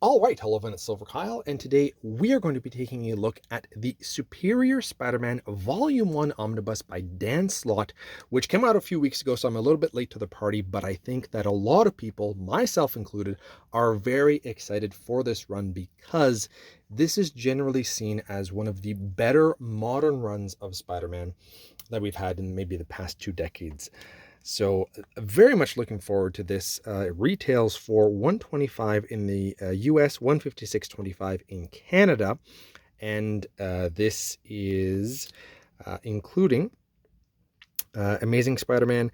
All right, hello everyone, it's silverkyle, and today we are going to be taking a look at the Superior Spider-Man Volume 1 Omnibus by Dan Slott, which came out a few weeks ago, so I'm a little bit late to the party, but I think that a lot of people, myself included, are very excited for this run because this is generally seen as one of the better modern runs of Spider-Man that we've had in maybe the past 2 decades. So very much looking forward to this. It retails for $125 in the US, $156.25 in Canada. And this is including Amazing Spider-Man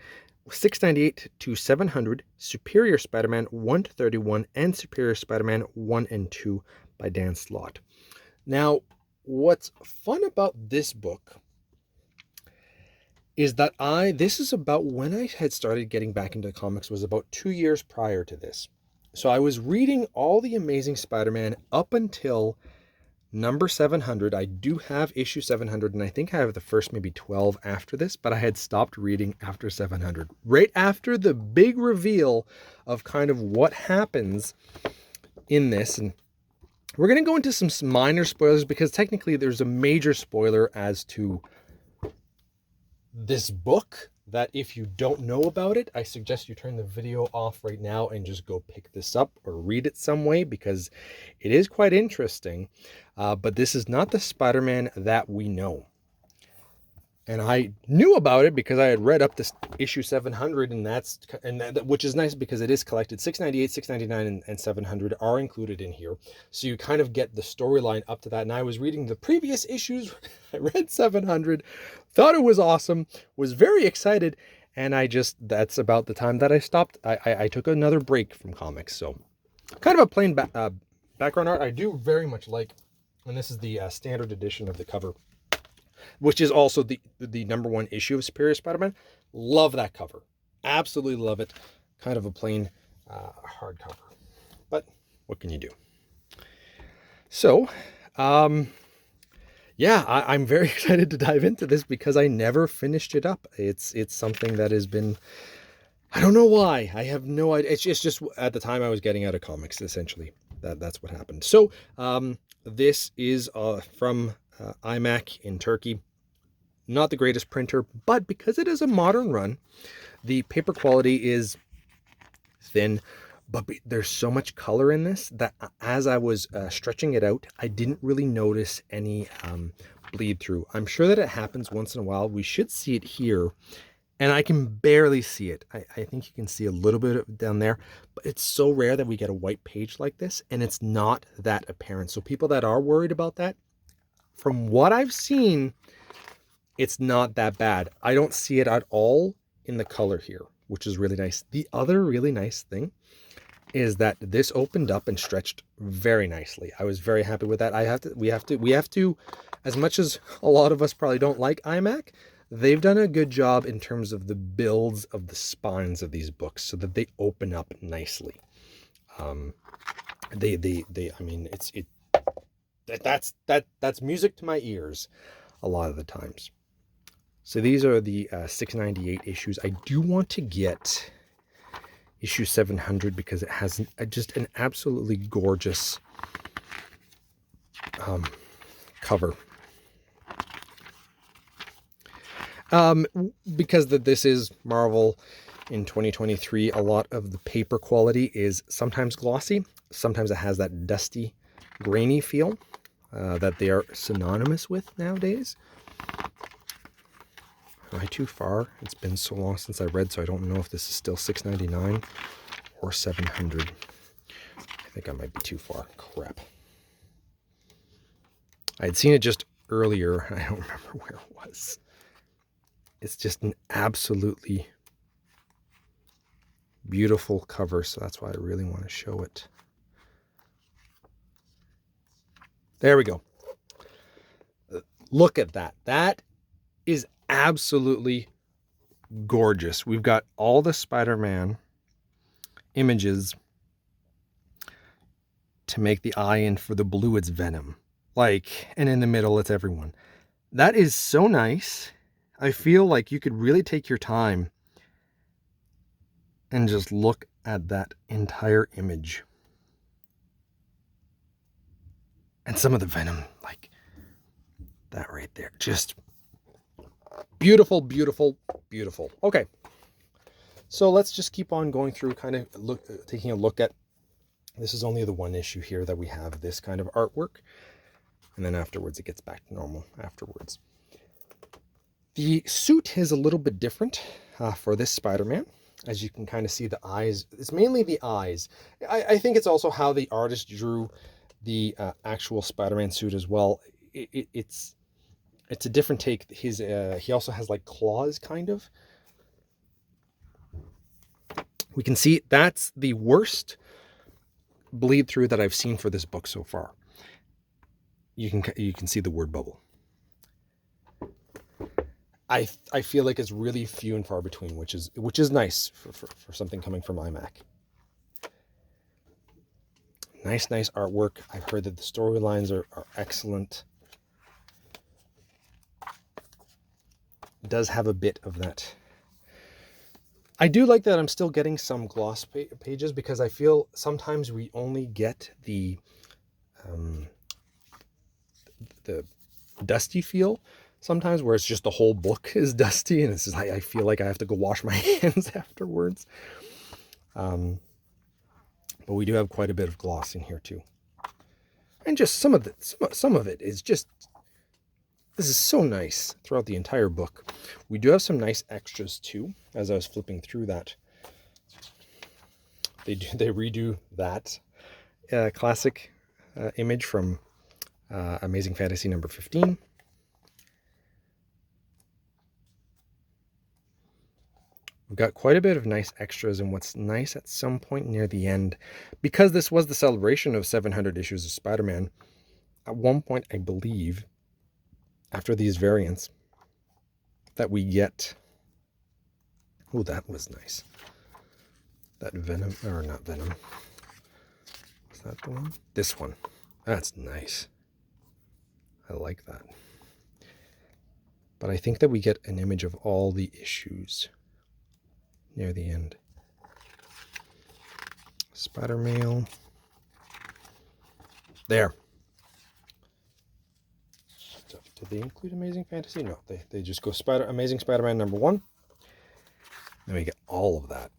698 to 700, Superior Spider-Man 1 to 31, and Superior Spider-Man 1 and 2 by Dan Slott. Now, what's fun about this book is that this is about when I had started getting back into comics, was about 2 years prior to this. So I was reading all the Amazing Spider-Man up until number 700. I do have issue 700, and I think I have the first maybe 12 after this, but I had stopped reading after 700, right after the big reveal of kind of what happens in this. And we're going to go into some minor spoilers because technically there's a major spoiler as to this book that if you don't know about it, I suggest you turn the video off right now and just go pick this up or read it some way because it is quite interesting. But this is not the Spider-Man that we know. And I knew about it because I had read up this issue 700, which is nice because it is collected. 698, 699, and 700 are included in here. So you kind of get the storyline up to that. And I was reading the previous issues. I read 700, thought it was awesome, was very excited. And that's about the time that I stopped. I took another break from comics. So kind of a plain background art. I do very much like, and this is the standard edition of the cover, which is also the number 1 issue of Superior Spider-Man. Love that cover. Absolutely love it. Kind of a plain hardcover. But what can you do? So, yeah, I'm very excited to dive into this because I never finished it up. It's something that has been, I don't know why. I have no idea. It's just at the time I was getting out of comics, essentially. That's what happened. So, this is from iMac in Turkey. Not the greatest printer, but because it is a modern run, the paper quality is thin, but there's so much color in this that as I was stretching it out, I didn't really notice any bleed through. I'm sure that it happens once in a while. We should see it here, and I can barely see it. I think you can see a little bit of down there, but it's so rare that we get a white page like this, and it's not that apparent. So people that are worried about that, from what I've seen, it's not that bad. I don't see it at all in the color here, which is really nice. The other really nice thing is that this opened up and stretched very nicely. I was very happy with that. We have to, as much as a lot of us probably don't like iMac, they've done a good job in terms of the builds of the spines of these books so that they open up nicely. I mean, that's music to my ears a lot of the times. So these are the 698 issues. I do want to get issue 700 because it has just an absolutely gorgeous cover. Because this is Marvel in 2023, a lot of the paper quality is sometimes glossy. Sometimes it has that dusty, grainy feel that they are synonymous with nowadays. Am I too far? It's been so long since I read, so I don't know if this is still $6.99 or $700. I think I might be too far. Crap. I had seen it just earlier. I don't remember where it was. It's just an absolutely beautiful cover, so that's why I really want to show it. There we go. Look at that. That is absolutely gorgeous. We've got all the Spider-Man images to make the eye, and for the blue it's Venom. And in the middle it's everyone. That is so nice. I feel like you could really take your time and just look at that entire image. And some of the venom, like that right there, just beautiful, beautiful, beautiful. Okay, so let's just keep on going through, kind of taking a look at, this is only the one issue here that we have this kind of artwork, and then afterwards it gets back to normal afterwards. The suit is a little bit different for this Spider-Man. As you can kind of see, the eyes, it's mainly the eyes. I think it's also how the artist drew the actual Spider-Man suit as well. It's a different take. He also has like claws, kind of. We can see that's the worst bleed through that I've seen for this book so far. You can see the word bubble. I feel like it's really few and far between, which is nice for something coming from iMac. Nice artwork. I've heard that the storylines are excellent. It does have a bit of that. I do like that I'm still getting some gloss pages, because I feel sometimes we only get the dusty feel sometimes, where it's just the whole book is dusty, and it's just, I feel like I have to go wash my hands afterwards. But we do have quite a bit of gloss in here too, and just some of it is just, this is so nice throughout the entire book. We do have some nice extras too. As I was flipping through that, they redo that classic image from Amazing Fantasy number 15. We've got quite a bit of nice extras, and what's nice at some point near the end, because this was the celebration of 700 issues of Spider-Man, at one point, I believe, after these variants, that we get... Oh, that was nice. That Venom, or not Venom. Is that the one? This one. That's nice. I like that. But I think that we get an image of all the issues near the end. Spider Mail. There. Did they include Amazing Fantasy? No, they just go Amazing Spider-Man number 1. Then we get all of that.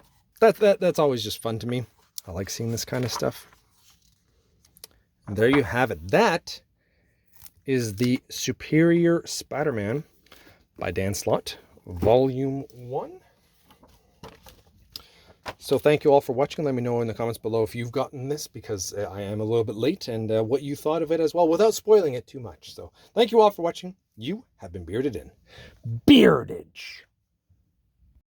That's always just fun to me. I like seeing this kind of stuff. And there you have it. That is the Superior Spider-Man by Dan Slott, Volume 1. So thank you all for watching. Let me know in the comments below if you've gotten this, because I am a little bit late, and what you thought of it as well, without spoiling it too much. So thank you all for watching. You have been bearded in. Beardage.